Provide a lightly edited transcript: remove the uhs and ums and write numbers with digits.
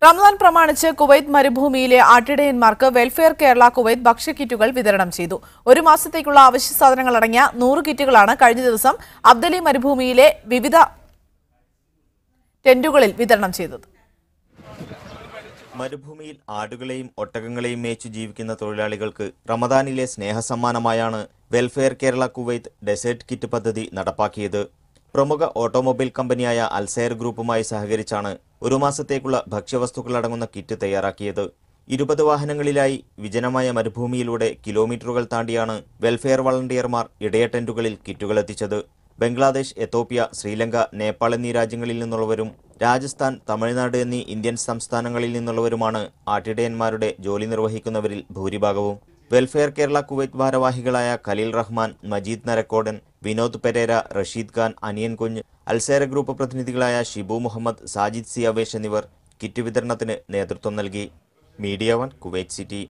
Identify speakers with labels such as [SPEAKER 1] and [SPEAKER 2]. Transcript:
[SPEAKER 1] റമദാൻ പ്രമാണിച്ച് കുവൈത്ത് മരുഭൂമിയിലെ ആട്ടിടയന്മാർക്ക് welfare Kerala Kuwait ഭക്ഷ്യക്കിറ്റുകൾ വിതരണം ചെയ്തു. ഒരു മാസത്തേക്കുള്ള അവശ്യ സാധനങ്ങൾ അടങ്ങിയ 100 കിറ്റുകളാണ് കഴിഞ്ഞ ദിവസം അബ്ദലി മരുഭൂമിയിലെ വിവിധ ടെന്റുകളിൽ വിതരണം ചെയ്തത്.
[SPEAKER 2] മരുഭൂമിയിൽ ആടുകളെയും ഒട്ടകങ്ങളെയും മേച്ചു ജീവിക്കുന്ന തൊഴിലാളികൾക്ക് റമദാനിലെ സ്നേഹസമ്മാനമായാണ് welfare Kerala Kuwait desert kit പദ്ധതി നടപ്പാക്കിയത്. പ്രമുഖ ഓട്ടോമൊബൈൽ കമ്പനിയായ അൽസെയർ ഗ്രൂപ്പുമായി സഹകരിച്ചാണ് ഒരു മാസത്തേക്കുള്ള ഭക്ഷ്യവസ്തുക്കളടങ്ങുന്ന കിറ്റ് തയ്യാറാക്കിയത്. 20 വാഹനങ്ങളിലായി വിജനമായ മരുഭൂമിയിലൂടെ കിലോമീറ്ററുകൾ താണ്ടിയാണ് വെൽഫെയർ വളണ്ടിയർമാർ ഇടയ ടെന്റുകളിൽ കിറ്റുകൾ എത്തിച്ചത്. ബംഗ്ലാദേശ്, എത്തോപ്യ, ശ്രീലങ്ക, നേപ്പാൾ എന്നീ രാജ്യങ്ങളിൽ നിന്നുള്ളവരും രാജസ്ഥാൻ, തമിഴ്നാട് എന്നീ ഇന്ത്യൻ സംസ്ഥാനങ്ങളിൽ നിന്നുള്ളവരുമാണ് ആട്ടിടയന്മാരുടെ ജോലി നിർവഹിക്കുന്നവരിൽ ഭൂരിഭാഗവും. വെൽഫെയർ കേരള കുവൈത്ത് ഭാരവാഹികളായ ഖലീൽ റഹ്മാൻ, മജീദ് നരക്കോടൻ, വിനോദ് പെരേര, റഷീദ് ഖാൻ, അനിയൻ കുഞ്ഞ്, അൽസെയർ ഗ്രൂപ്പ് പ്രതിനിധികളായ ഷിബു മുഹമ്മദ്, സാജിദ് സി അവേഷ് എന്നിവർ കിറ്റ് വിതരണത്തിന് നേതൃത്വം നൽകി. Media 1 Kuwait city.